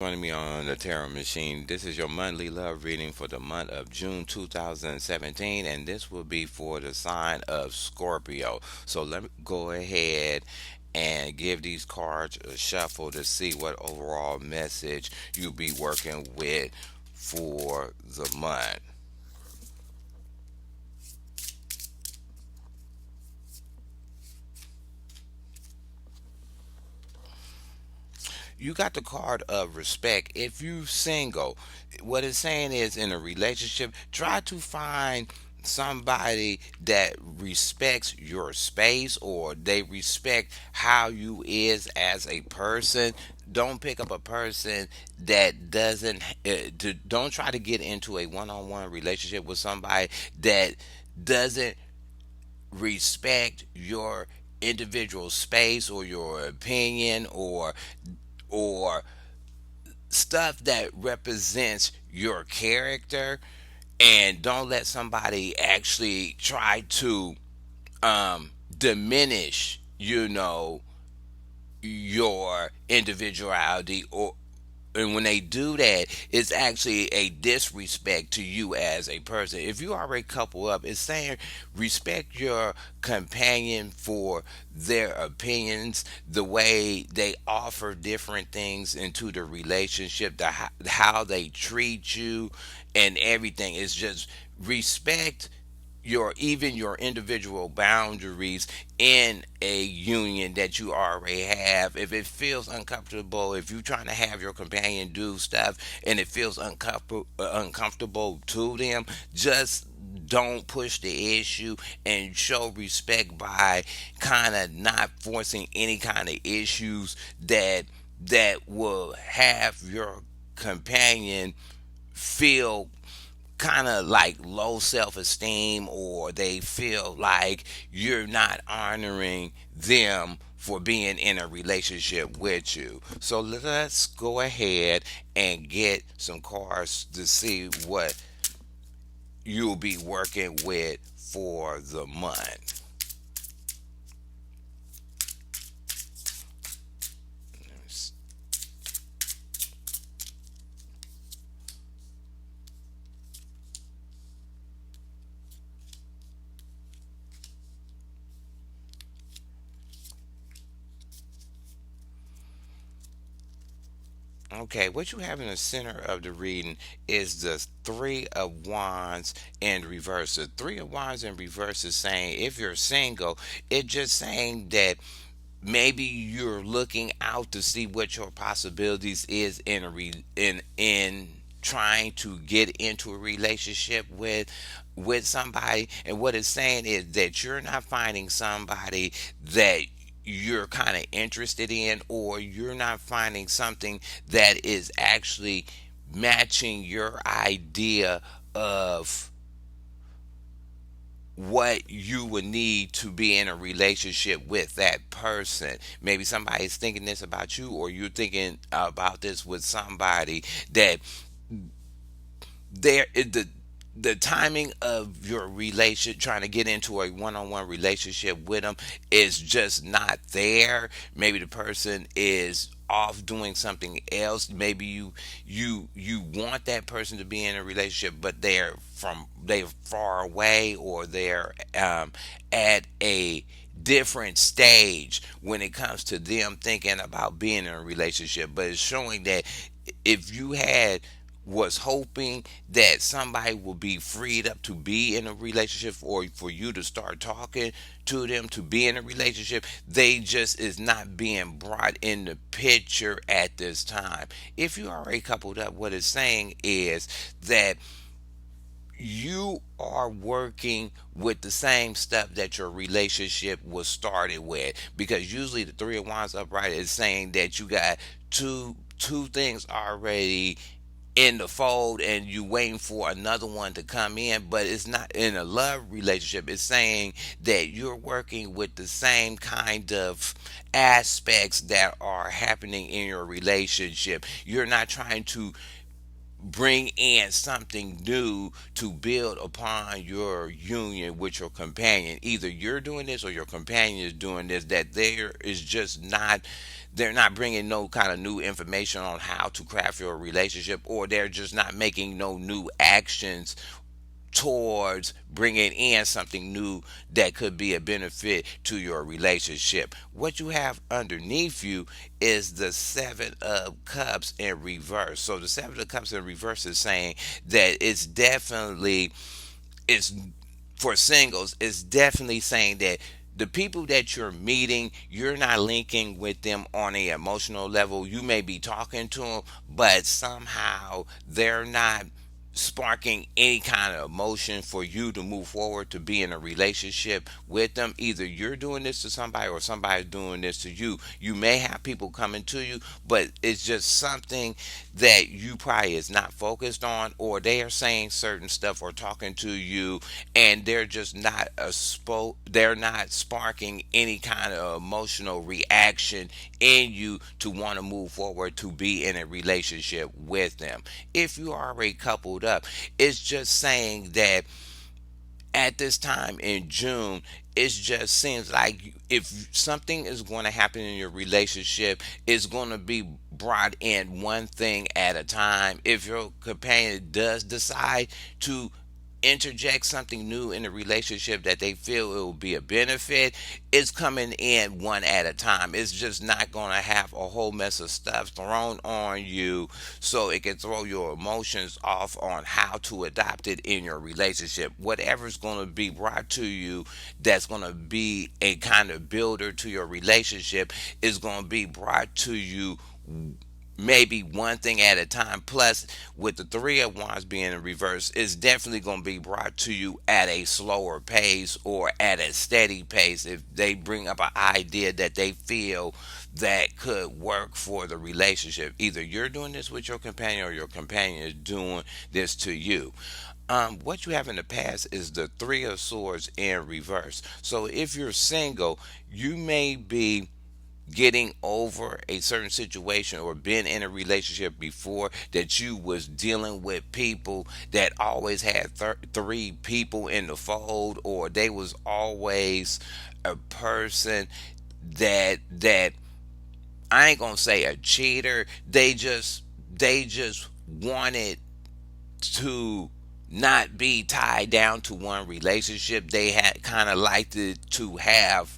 Joining me on the Tarot Machine. This is your monthly love reading for the month of June 2017, and this will be for the sign of Scorpio. So let me go ahead and give these cards a shuffle to see what overall message you'll be working with for the month. You got the card of respect. If you single, what it's saying is in a relationship, try to find somebody that respects your space or they respect how you is as a person. Don't pick up a person that doesn't don't try to get into a one-on-one relationship with somebody that doesn't respect your individual space or your opinion or stuff that represents your character, and don't let somebody actually try to diminish your individuality, or and when they do that, it's actually a disrespect to you as a person. If you already couple up, it's saying respect your companion for their opinions, the way they offer different things into the relationship, how they treat you, and everything. It's just respect your individual boundaries in a union that you already have. If it feels uncomfortable, if you're trying to have your companion do stuff and it feels uncomfortable to them, just don't push the issue and show respect by kind of not forcing any kind of issues that will have your companion feel kind of like low self esteem, or they feel like you're not honoring them for being in a relationship with you. So let's go ahead and get some cards to see what you'll be working with for the month. Okay, what you have in the center of the reading is the Three of Wands in reverse. The Three of Wands in reverse is saying if you're single, it's just saying that maybe you're looking out to see what your possibilities is in in trying to get into a relationship with somebody, and what it's saying is that you're not finding somebody that you're kind of interested in, or you're not finding something that is actually matching your idea of what you would need to be in a relationship with that person. Maybe somebody's thinking this about you, or you're thinking about this with somebody that the timing of your relation trying to get into a one-on-one relationship with them is just not there. Maybe the person is off doing something else. Maybe you want that person to be in a relationship, but they're far away, or they're at a different stage when it comes to them thinking about being in a relationship. But it's showing that if you had was hoping that somebody will be freed up to be in a relationship, or for you to start talking to them to be in a relationship, they just is not being brought in the picture at this time. If you already coupled up, what it's saying is that you are working with the same stuff that your relationship was started with, because usually the Three of Wands upright is saying that you got two things already in the fold, and you waiting for another one to come in. But it's not in a love relationship. It's saying that you're working with the same kind of aspects that are happening in your relationship. You're not trying to bring in something new to build upon your union with your companion. Either you're doing this or your companion is doing this, that there is just not, they're not bringing no kind of new information on how to craft your relationship, or they're just not making no new actions towards bringing in something new that could be a benefit to your relationship. What you have underneath you is the Seven of Cups in reverse. So the Seven of Cups in reverse is saying that it's for singles, it's definitely saying that the people that you're meeting, you're not linking with them on a emotional level. You may be talking to them, but somehow they're not sparking any kind of emotion for you to move forward to be in a relationship with them. Either you're doing this to somebody or somebody's doing this to you. You may have people coming to you, but it's just something that you probably is not focused on, or they are saying certain stuff or talking to you, and they're just not they're not sparking any kind of emotional reaction in you to want to move forward to be in a relationship with them. If you are already coupled up, it's just saying that at this time in June, it just seems like if something is going to happen in your relationship, it's going to be brought in one thing at a time. If your companion does decide to interject something new in a relationship that they feel it will be a benefit, it's coming in one at a time. It's just not going to have a whole mess of stuff thrown on you so it can throw your emotions off on how to adopt it in your relationship. Whatever's going to be brought to you that's going to be a kind of builder to your relationship is going to be brought to you maybe one thing at a time. Plus, with the Three of Wands being in reverse, it's definitely going to be brought to you at a slower pace or at a steady pace if they bring up an idea that they feel that could work for the relationship. Either you're doing this with your companion or your companion is doing this to you. What you have in the past is the Three of Swords in reverse. So if you're single, you may be getting over a certain situation or been in a relationship before that you was dealing with people that always had three people in the fold, or they was always a person that I ain't gonna say a cheater. They just wanted to not be tied down to one relationship. They had kind of liked it to have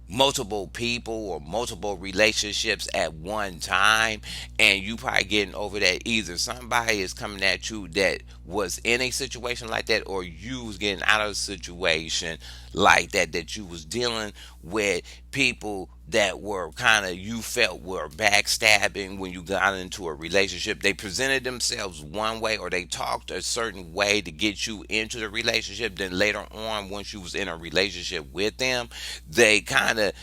multiple people or multiple relationships at one time, and you probably getting over that. Either somebody is coming at you that was in a situation like that, or you was getting out of a situation like that, that you was dealing with people that were kind of, you felt were backstabbing when you got into a relationship. They presented themselves one way, or they talked a certain way to get you into the relationship. Then later on, once you was in a relationship with them, they kind of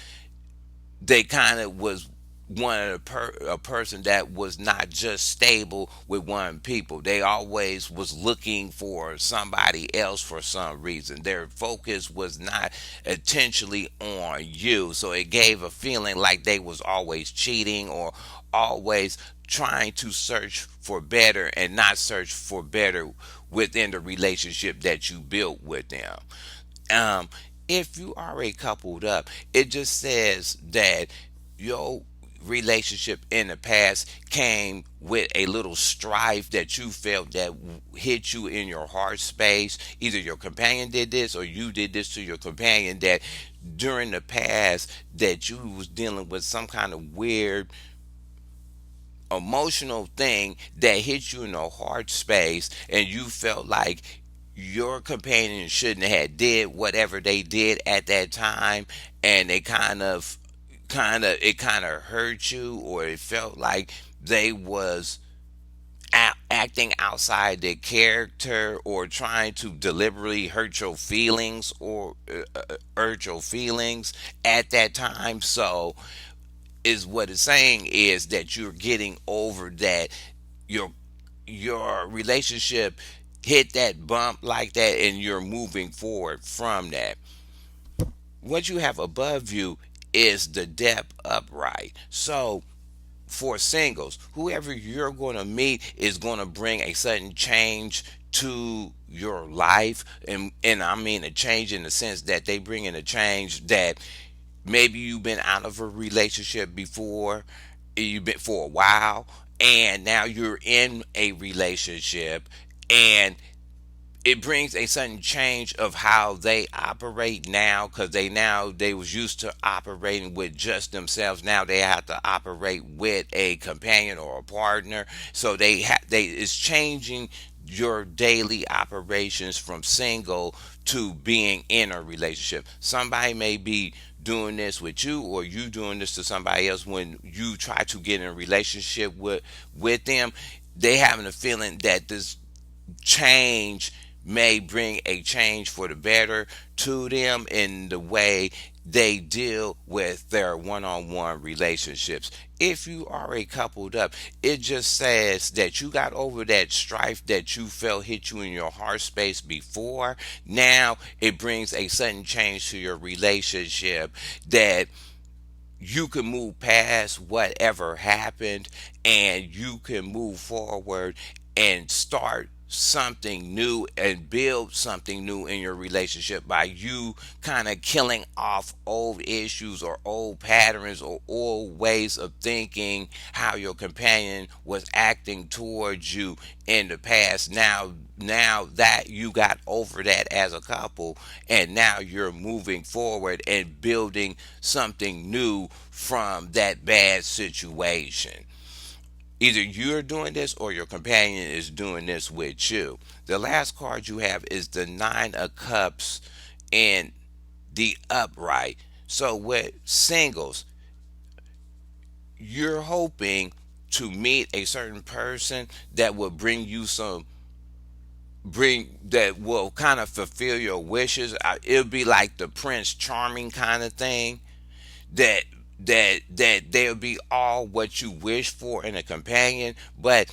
was one of a person that was not just stable with one people. They always was looking for somebody else for some reason. Their focus was not intentionally on you, so it gave a feeling like they was always cheating or always trying to search for better and not search for better within the relationship that you built with them. um, if you are a coupled up, it just says that your relationship in the past came with a little strife that you felt that hit you in your heart space. Either your companion did this or you did this to your companion, that during the past that you was dealing with some kind of weird emotional thing that hit you in the heart space, and you felt like your companion shouldn't have did whatever they did at that time, and they kind of hurt you, or it felt like they was acting outside their character or trying to deliberately hurt your feelings or hurt your feelings at that time. So is what it's saying is that you're getting over that. Your relationship hit that bump like that, and you're moving forward from that. What you have above you is the depth upright. So for singles, whoever you're going to meet is going to bring a sudden change to your life. And I mean a change in the sense that they bring in a change that maybe you've been out of a relationship before, you've been for a while, and now you're in a relationship, and it brings a sudden change of how they operate now, because they was used to operating with just themselves. Now they have to operate with a companion or a partner. So they it's changing your daily operations from single to being in a relationship. Somebody may be doing this with you, or you doing this to somebody else. When you try to get in a relationship with them, they having a feeling that this change may bring a change for the better to them in the way they deal with their one-on-one relationships. If you already coupled up, it just says that you got over that strife that you felt hit you in your heart space before. Now it brings a sudden change to your relationship, that you can move past whatever happened, and you can move forward and start something new and build something new in your relationship by you kind of killing off old issues or old patterns or old ways of thinking, how your companion was acting towards you in the past. Now that you got over that as a couple, and now you're moving forward and building something new from that bad situation. Either you're doing this or your companion is doing this with you. The last card you have is the Nine of Cups in the upright. So with singles, you're hoping to meet a certain person that will bring you some bring that will kind of fulfill your wishes. It'll be like the Prince Charming kind of thing, that that they'll be all what you wish for in a companion. But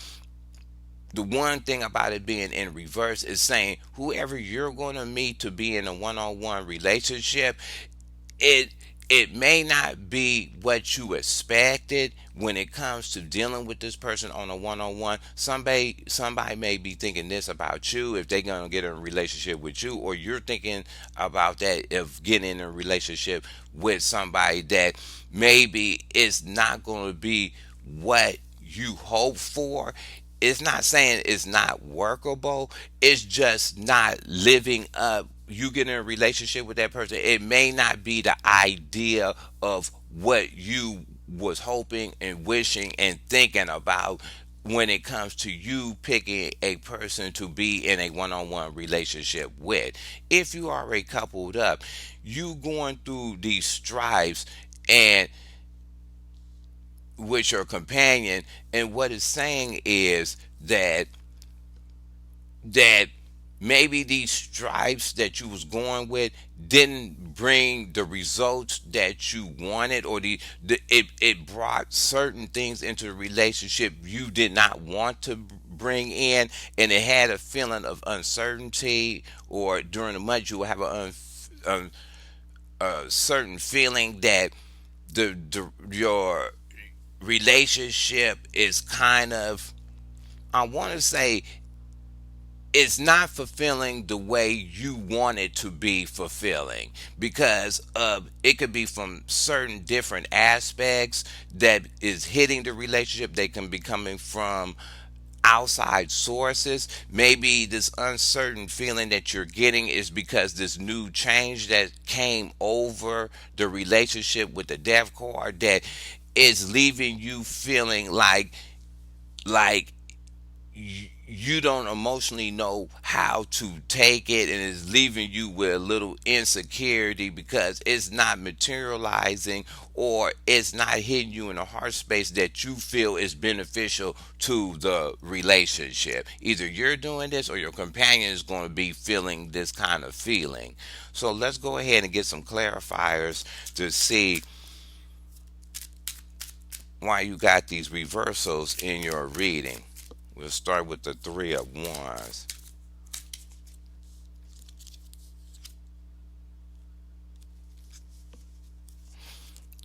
the one thing about it being in reverse is saying whoever you're going to meet to be in a one-on-one relationship, it it may not be what you expected when it comes to dealing with this person on a one-on-one. Somebody may be thinking this about you if they're going to get in a relationship with you, or you're thinking about that if getting in a relationship with somebody that maybe it's not going to be what you hope for. It's not saying it's not workable, it's just not living up. You get in a relationship with that person, it may not be the idea of what you was hoping and wishing and thinking about when it comes to you picking a person to be in a one-on-one relationship with. If you already coupled up, you going through these stripes and with your companion, and what it's saying is that maybe these stripes that you was going with didn't bring the results that you wanted, or it brought certain things into the relationship you did not want to bring in, and it had a feeling of uncertainty, or during the month you will have a certain feeling that the your relationship is kind of, I want to say, it's not fulfilling the way you want it to be fulfilling, because it could be from certain different aspects that is hitting the relationship. They can be coming from outside sources. Maybe this uncertain feeling that you're getting is because this new change that came over the relationship with the death card, that is leaving you feeling like you don't emotionally know how to take it, and it's leaving you with a little insecurity because it's not materializing, or it's not hitting you in a heart space that you feel is beneficial to the relationship. Either you're doing this or your companion is going to be feeling this kind of feeling. So let's go ahead and get some clarifiers to see why you got these reversals in your reading. We'll start with the Three of Wands.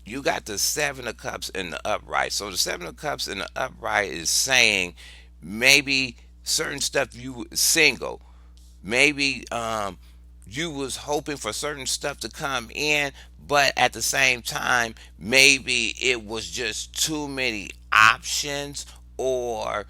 you got the Seven of Cups in the upright. So the Seven of Cups in the upright is saying maybe certain stuff you single. Maybe you was hoping for certain stuff to come in, but at the same time, maybe it was just too many options, or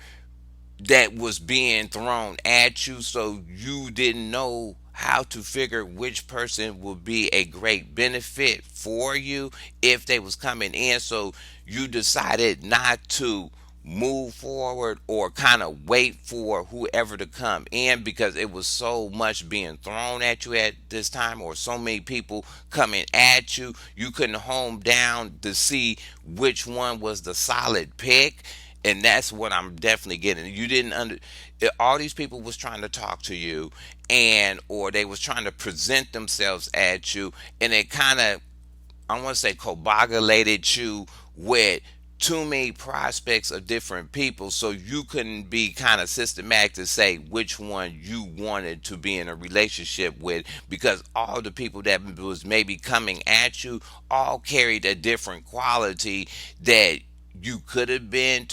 that was being thrown at you, so you didn't know how to figure which person would be a great benefit for you if they was coming in. So you decided not to move forward, or kind of wait for whoever to come in, because it was so much being thrown at you at this time, or so many people coming at you, you couldn't home down to see which one was the solid pick. And that's what I'm definitely getting. You didn't all these people was trying to talk to you, and or they was trying to present themselves at you, and it kind of, I want to say, coagulated you with too many prospects of different people, so you couldn't be kind of systematic to say which one you wanted to be in a relationship with, because all the people that was maybe coming at you all carried a different quality that you could have been,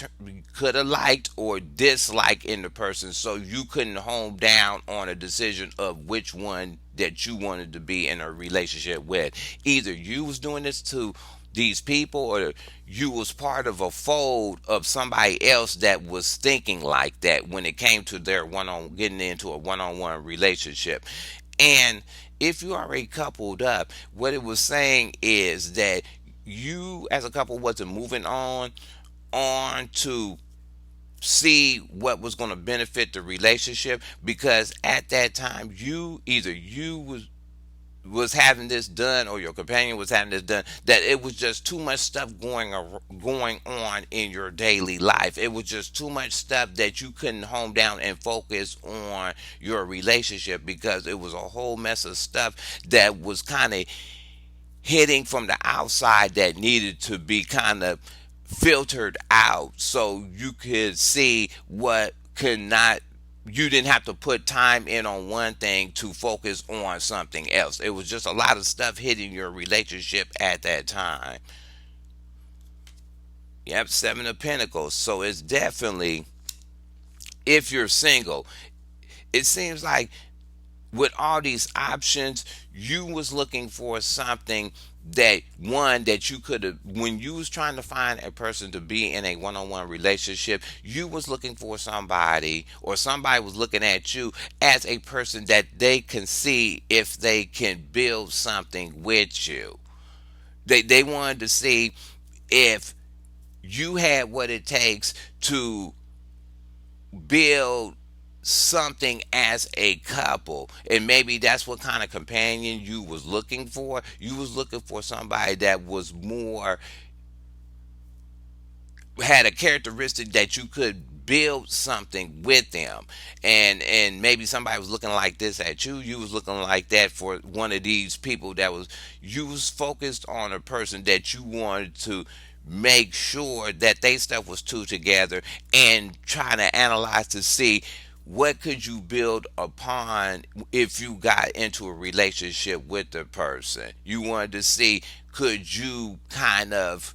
could have liked or disliked in the person, so you couldn't home down on a decision of which one that you wanted to be in a relationship with. Either you was doing this to these people, or you was part of a fold of somebody else that was thinking like that when it came to their getting into a one-on-one relationship. And if you already coupled up, what it was saying is that you as a couple wasn't moving on to see what was going to benefit the relationship, because at that time you was having this done, or your companion was having this done, that it was just too much stuff going on in your daily life. It was just too much stuff that you couldn't home down and focus on your relationship, because it was a whole mess of stuff that was kind of hitting from the outside that needed to be kind of filtered out, so you could see what could not, you didn't have to put time in on one thing to focus on something else. It was just a lot of stuff hitting your relationship at that time. Yep, Seven of Pentacles. So it's definitely, if you're single, it seems like with all these options, you was looking for something that, one, that you could have, when you was trying to find a person to be in a one-on-one relationship, you was looking for somebody, or somebody was looking at you as a person that they can see if they can build something with you. They wanted to see if you had what it takes to build something as a couple, and maybe that's what kind of companion you was looking for. You was looking for somebody that was more, had a characteristic that you could build something with them. And maybe somebody was looking like this at you, you was looking like that for one of these people, that was, you was focused on a person that you wanted to make sure that they stuff was two together, and trying to analyze to see what could you build upon if you got into a relationship with the person. You wanted to see, could you kind of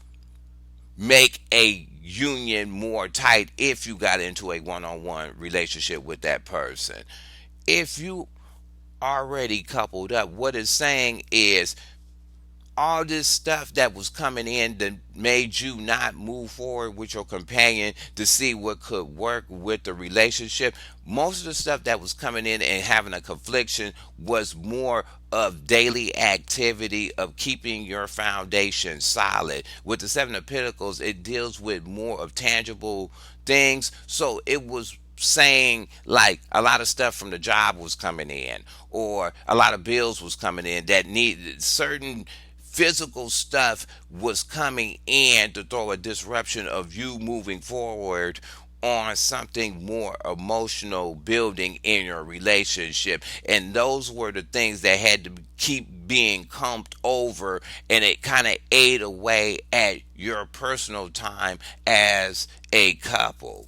make a union more tight if you got into a one-on-one relationship with that person. If you already coupled up, what it's saying is all this stuff that was coming in that made you not move forward with your companion to see what could work with the relationship. Most of the stuff that was coming in and having a confliction was more of daily activity of keeping your foundation solid. With the Seven of Pentacles, it deals with more of tangible things. So it was saying like a lot of stuff from the job was coming in, or a lot of bills was coming in that needed certain physical stuff was coming in to throw a disruption of you moving forward on something more emotional building in your relationship. And those were the things that had to keep being combed over, and it kind of ate away at your personal time as a couple.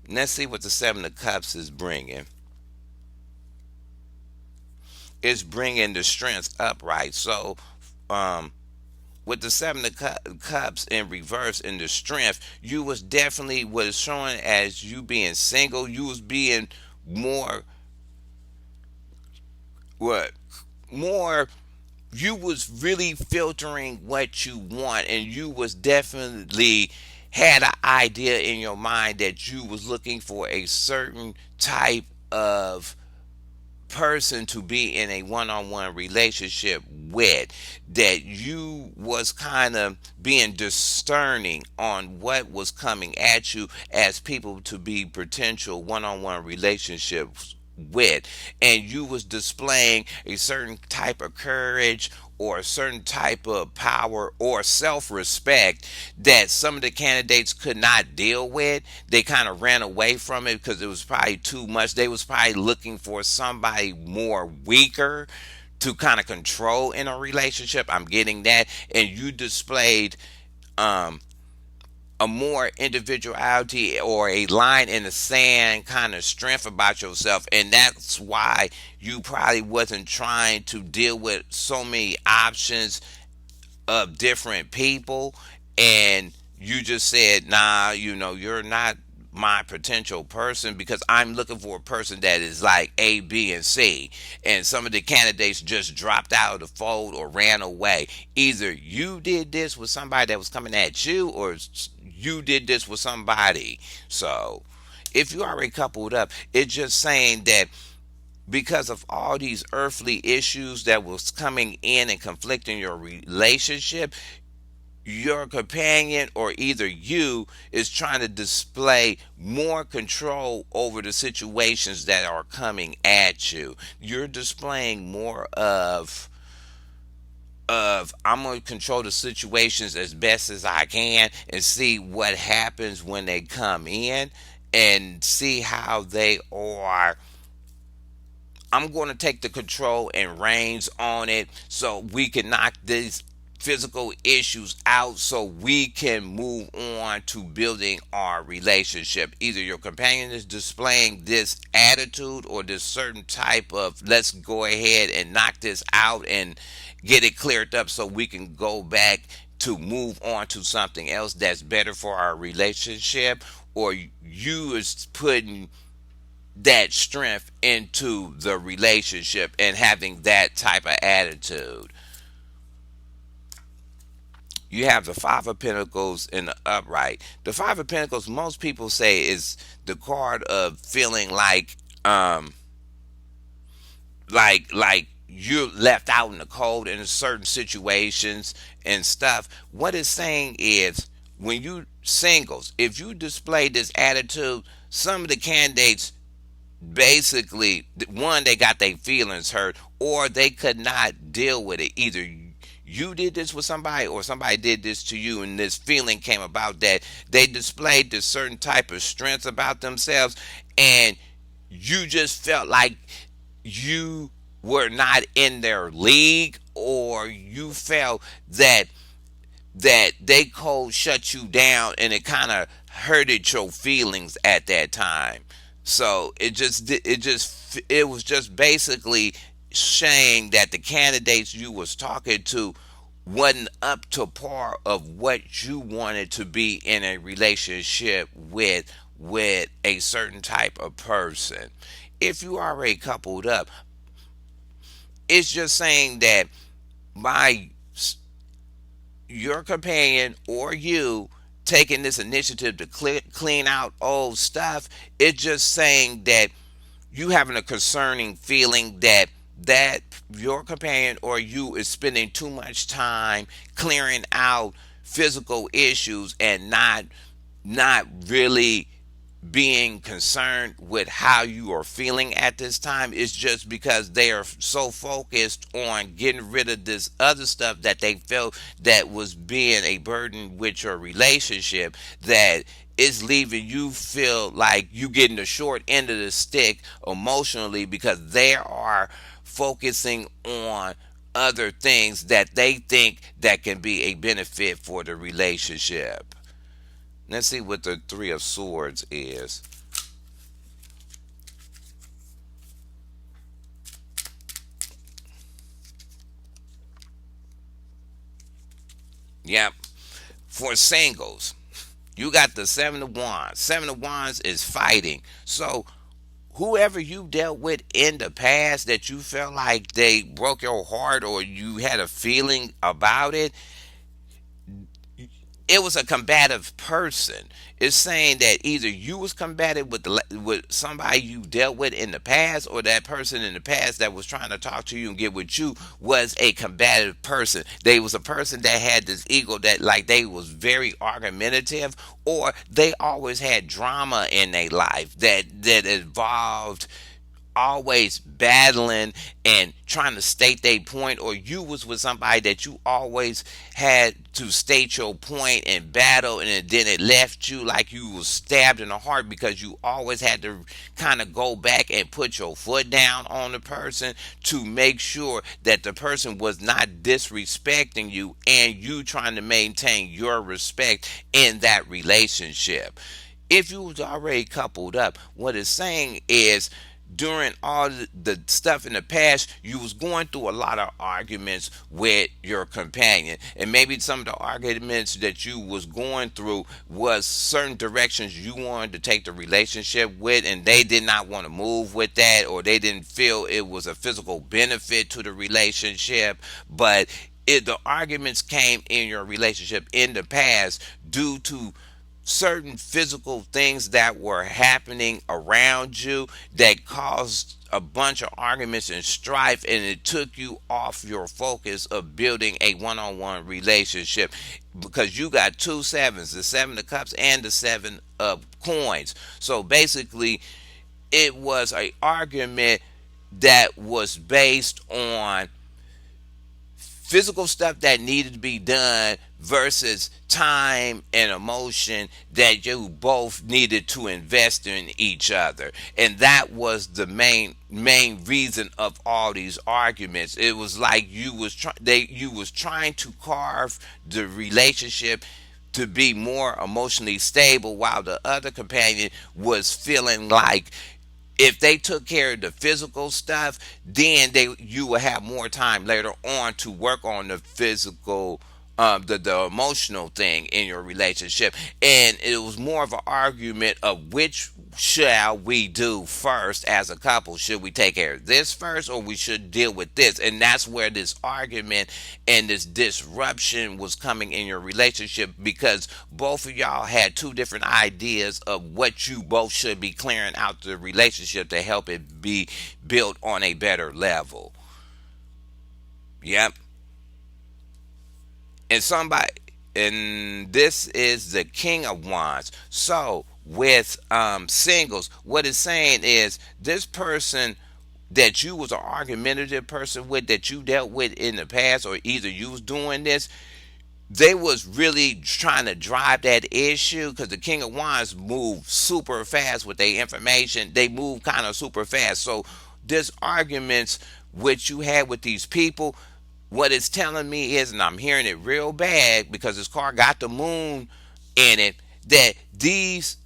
Let's see what the Seven of Cups is bringing. It's bringing the strength upright. So um with the seven of cups in reverse in the strength, you was definitely was showing as you being single. You was being more what more you was really filtering what you want, and you was definitely had an idea in your mind that you was looking for a certain type of person to be in a one-on-one relationship with, that you was kind of being discerning on what was coming at you as people to be potential one-on-one relationships with, and you was displaying a certain type of courage or a certain type of power or self-respect that some of the candidates could not deal with. They kind of ran away from it because it was probably too much. They was probably looking for somebody more weaker to kind of control in a relationship. I'm getting that. And you displayed um a more individuality or a line in the sand kind of strength about yourself, and that's why you probably wasn't trying to deal with so many options of different people, and you just said, nah, you're not my potential person because I'm looking for a person that is like A, B, and C. And some of the candidates just dropped out of the fold or ran away. Either you did this with somebody that was coming at you, or you did this with somebody. So if you already coupled up, it's just saying that because of all these earthly issues that was coming in and conflicting your relationship, your companion or either you is trying to display more control over the situations that are coming at you. You're displaying more of I'm going to control the situations as best as I can and see what happens when they come in, and see how they are. I'm going to take the control and reins on it so we can knock these physical issues out so we can move on to building our relationship. Either your companion is displaying this attitude or this certain type of let's go ahead and knock this out and get it cleared up so we can go back to move on to something else that's better for our relationship, or you is putting that strength into the relationship and having that type of attitude. You have the Five of Pentacles in the upright. The Five of Pentacles, most people say, is the card of feeling like you're left out in the cold in certain situations and stuff. What it's saying is, when you singles, if you display this attitude, some of the candidates basically, one, they got their feelings hurt, or they could not deal with it. Either you did this with somebody or somebody did this to you, and this feeling came about that they displayed this certain type of strength about themselves, and you just felt like you were not in their league, or you felt that they cold shut you down, and it kind of hurted your feelings at that time. So it was just basically saying that the candidates you was talking to wasn't up to par of what you wanted to be in a relationship with a certain type of person. If you already coupled up, it's just saying that my your companion or you taking this initiative to clean out old stuff, it's just saying that you having a concerning feeling that your companion or you is spending too much time clearing out physical issues and not really being concerned with how you are feeling at this time. Is just because they are so focused on getting rid of this other stuff that they felt that was being a burden with your relationship, that it's leaving you feel like you getting the short end of the stick emotionally, because they are focusing on other things that they think that can be a benefit for the relationship. Let's see what the Three of Swords is. Yep. For singles, you got the Seven of Wands. Seven of Wands is fighting. So whoever you dealt with in the past that you felt like they broke your heart or you had a feeling about it, it was a combative person. It's saying that either you was combative with with somebody you dealt with in the past, or that person in the past that was trying to talk to you and get with you was a combative person. They was a person that had this ego that like they was very argumentative, or they always had drama in their life that involved always battling and trying to state their point, or you was with somebody that you always had to state your point and battle, and then it left you like you was stabbed in the heart because you always had to kind of go back and put your foot down on the person to make sure that the person was not disrespecting you and you trying to maintain your respect in that relationship. If you was already coupled up, what it's saying is during all the stuff in the past, you was going through a lot of arguments with your companion, and maybe some of the arguments that you was going through was certain directions you wanted to take the relationship with, and they did not want to move with that, or they didn't feel it was a physical benefit to the relationship. But the arguments came in your relationship in the past due to certain physical things that were happening around you that caused a bunch of arguments and strife, and it took you off your focus of building a one-on-one relationship because you got two sevens, the seven of cups and the seven of coins. So basically it was a argument that was based on physical stuff that needed to be done versus time and emotion that you both needed to invest in each other. And that was the main reason of all these arguments. It was like you was trying to carve the relationship to be more emotionally stable, while the other companion was feeling like if they took care of the physical stuff, then you will have more time later on to work on the physical, the emotional thing in your relationship. And it was more of an argument of which shall we do first as a couple. Should we take care of this first, or we should deal with this? And that's where this argument and this disruption was coming in your relationship, because both of y'all had two different ideas of what you both should be clearing out the relationship to help it be built on a better level. Yep. And somebody, and this is the King of Wands. So with singles, what it's saying is this person that you was an argumentative person with, that you dealt with in the past, or either you was doing this, they was really trying to drive that issue, because the King of Wands move super fast with their information. They move kind of super fast. So this arguments which you had with these people, what it's telling me is, and I'm hearing it real bad because this card got the moon in it, that these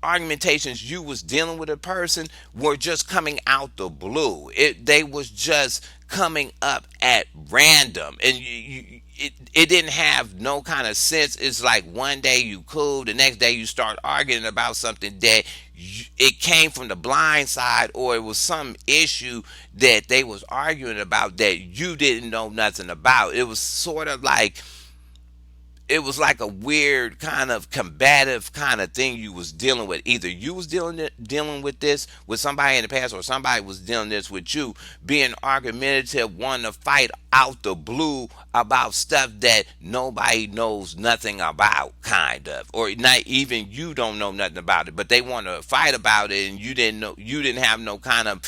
argumentations you was dealing with a person were just coming out the blue. They was just coming up at random, and it didn't have no kind of sense. It's like one day you cool, the next day you start arguing about something that it came from the blind side, or it was some issue that they was arguing about that you didn't know nothing about. It was sort of like, it was like a weird kind of combative kind of thing you was dealing with. Either you was dealing with this with somebody in the past, or somebody was dealing this with you, being argumentative, wanting to fight out the blue about stuff that nobody knows nothing about, kind of, or not even you don't know nothing about it, but they want to fight about it, and you didn't have no kind of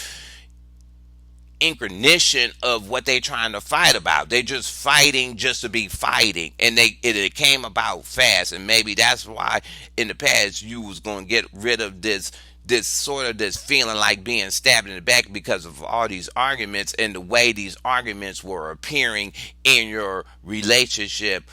inclination of what they trying to fight about. They just fighting just to be fighting, and it came about fast. And maybe that's why in the past you was going to get rid of this sort of this feeling like being stabbed in the back because of all these arguments and the way these arguments were appearing in your relationship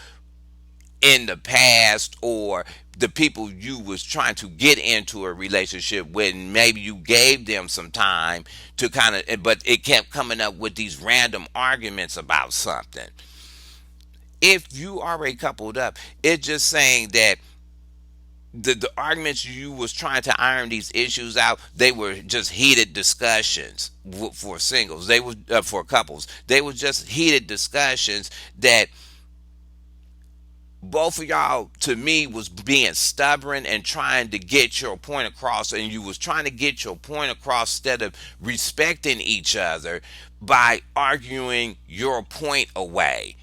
in the past, or the people you was trying to get into a relationship with. Maybe you gave them some time to kind of, but it kept coming up with these random arguments about something. If you already coupled up, it's just saying that the arguments you was trying to iron these issues out, they were just heated discussions for singles. They were for couples. They were just heated discussions that both of y'all, to me, was being stubborn and trying to get your point across, and you was trying to get your point across instead of respecting each other by arguing your point away.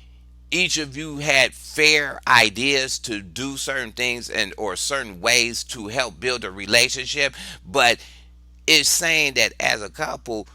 Each of you had fair ideas to do certain things and or certain ways to help build a relationship, but it's saying that as a couple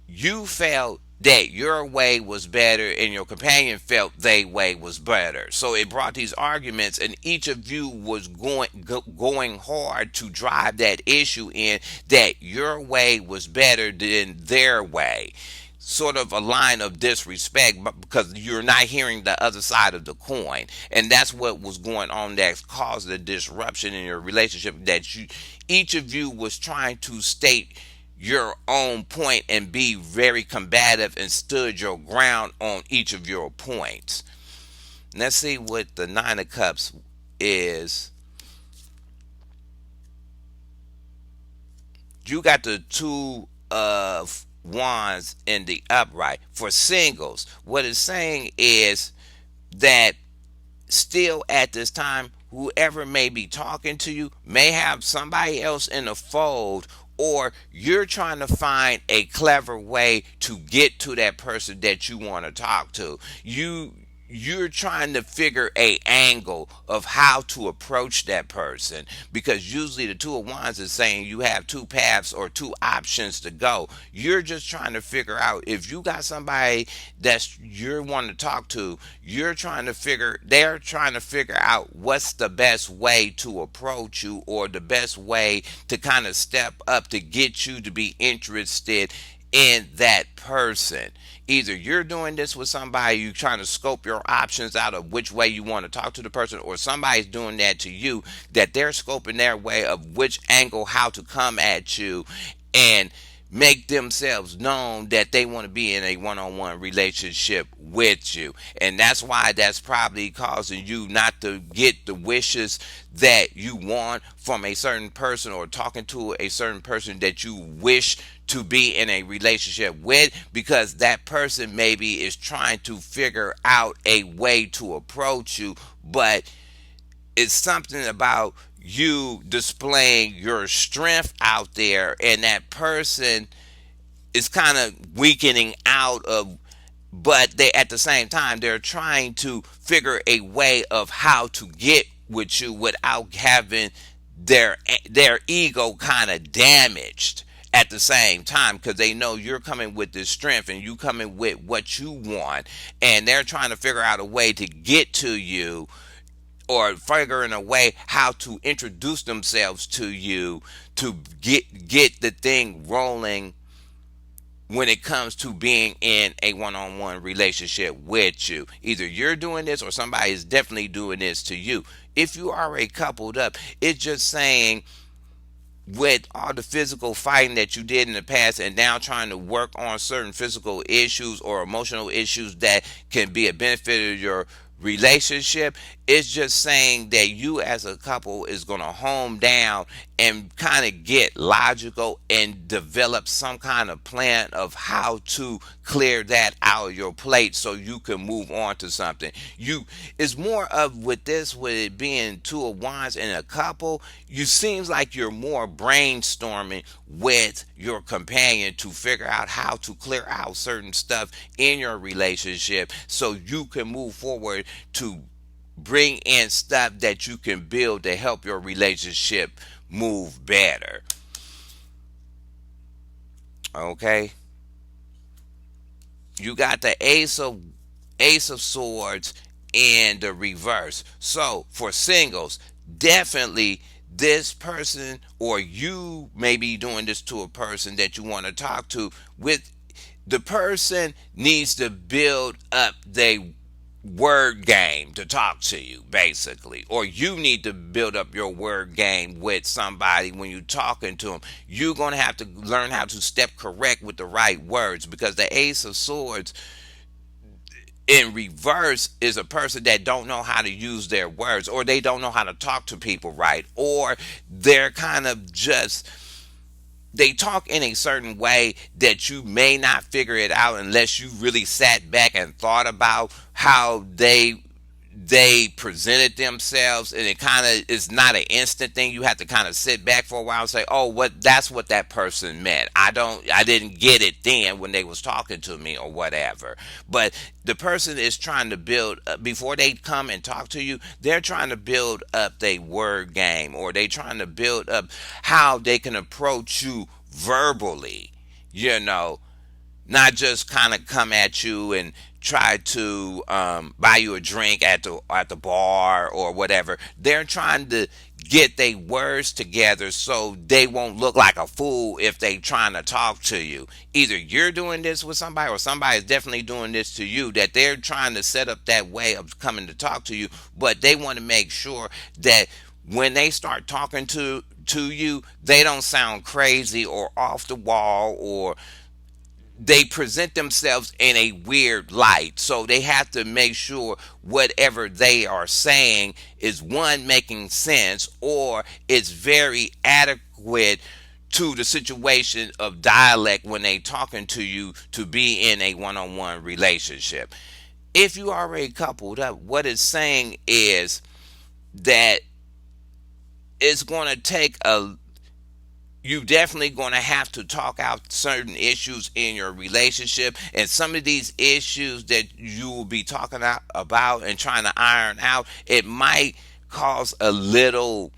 you felt that your way was better and your companion felt their way was better. So it brought these arguments, and each of you was going hard to drive that issue in that your way was better than their way. Sort of a line of disrespect, but because you're not hearing the other side of the coin, and that's what was going on that caused the disruption in your relationship. That you, each of you, was trying to state your own point and be very combative and stood your ground on each of your points. Let's see what the Nine of Cups is. You got the Two of Wands in the upright. For singles, what it's saying is that still at this time, whoever may be talking to you may have somebody else in the fold, or you're trying to find a clever way to get to that person that you want to talk to. You're trying to figure a angle of how to approach that person, because usually the Two of Wands is saying you have two paths or two options to go. You're just trying to figure out if you got somebody that's you're wanting to talk to. They're trying to figure out what's the best way to approach you, or the best way to kind of step up to get you to be interested in that person. Either you're doing this with somebody, you trying to scope your options out of which way you want to talk to the person, or somebody's doing that to you, that they're scoping their way of which angle, how to come at you and make themselves known that they want to be in a one-on-one relationship with you. And that's why that's probably causing you not to get the wishes that you want from a certain person, or talking to a certain person that you wish to be in a relationship with, because that person maybe is trying to figure out a way to approach you, but it's something about you displaying your strength out there, and that person is kind of weakening out of, but they at the same time they're trying to figure a way of how to get with you without having their their ego kind of damaged at the same time, because they know you're coming with this strength and you coming with what you want, and they're trying to figure out a way to get to you, or figuring a way how to introduce themselves to you to get the thing rolling when it comes to being in a one-on-one relationship with you. Either you're doing this or somebody is definitely doing this to you. If you are already coupled up, it's just saying, with all the physical fighting that you did in the past, and now trying to work on certain physical issues or emotional issues that can be a benefit of your relationship, it's just saying that you as a couple is going to home down and kind of get logical and develop some kind of plan of how to clear that out of your plate so you can move on to something. You It's more of, with this, with it being Two of Wands in a couple, you seems like you're more brainstorming with your companion to figure out how to clear out certain stuff in your relationship so you can move forward to bring in stuff that you can build to help your relationship move better. Okay? You got the Ace of Swords in the reverse. So for singles, definitely this person, or you may be doing this to a person that you want to talk to, with the person needs to build up their word game to talk to you, basically, or you need to build up your word game with somebody when you're talking to them. You're going to have to learn how to step correct with the right words, because the Ace of Swords, in reverse is a person that don't know how to use their words, or they don't know how to talk to people right, or they're kind of just, they talk in a certain way that you may not figure it out unless you really sat back and thought about how they presented themselves, and it kind of is not an instant thing. You have to kind of sit back for a while and say, oh, what, that's what that person meant. I didn't get it then when they was talking to me or whatever. But the person is trying to build, before they come and talk to you, they're trying to build up their word game, or they trying to build up how they can approach you verbally, you know, not just kind of come at you and try to buy you a drink at the bar or whatever. They're trying to get their words together so they won't look like a fool if they trying to talk to you. Either you're doing this with somebody, or somebody is definitely doing this to you, that they're trying to set up that way of coming to talk to you, but they want to make sure that when they start talking to you, they don't sound crazy or off the wall, or they present themselves in a weird light. So they have to make sure whatever they are saying is, one, making sense, or it's very adequate to the situation of dialect when they talking to you, to be in a one-on-one relationship. If you already coupled up, what it's saying is that it's going to take a, you definitely going to have to talk out certain issues in your relationship, and some of these issues that you will be talking about and trying to iron out, it might cause a little,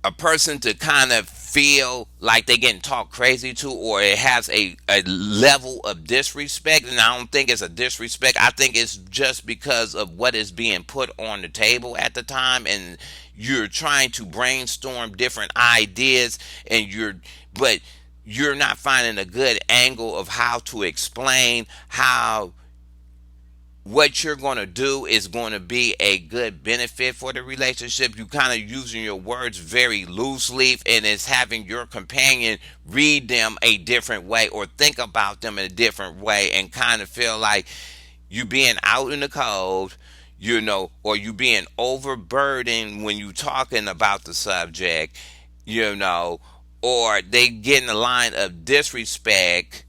a person to kind of feel like they're getting talked crazy to, or it has a level of disrespect. And I don't think it's a disrespect. I think it's just because of what is being put on the table at the time, and you're trying to brainstorm different ideas, and but you're not finding a good angle of how to explain how what you're going to do is going to be a good benefit for the relationship. You kind of using your words very loosely, and it's having your companion read them a different way, or think about them in a different way, and kind of feel like you being out in the cold, you know, or you being overburdened when you talking about the subject, you know, or they get in the line of disrespect,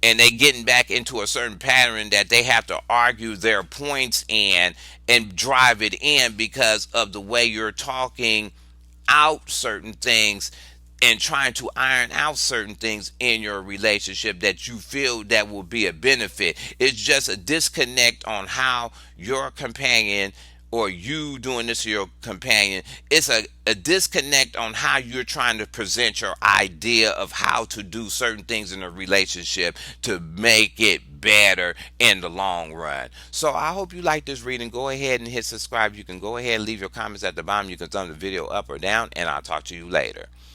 and they getting back into a certain pattern that they have to argue their points in and drive it in because of the way you're talking out certain things, and trying to iron out certain things in your relationship that you feel that will be a benefit. It's just a disconnect on how your companion, or you doing this to your companion, it's a disconnect on how you're trying to present your idea of how to do certain things in a relationship to make it better in the long run. So I hope you like this reading. Go ahead and hit subscribe. You can go ahead and leave your comments at the bottom. You can thumb the video up or down, and I'll talk to you later.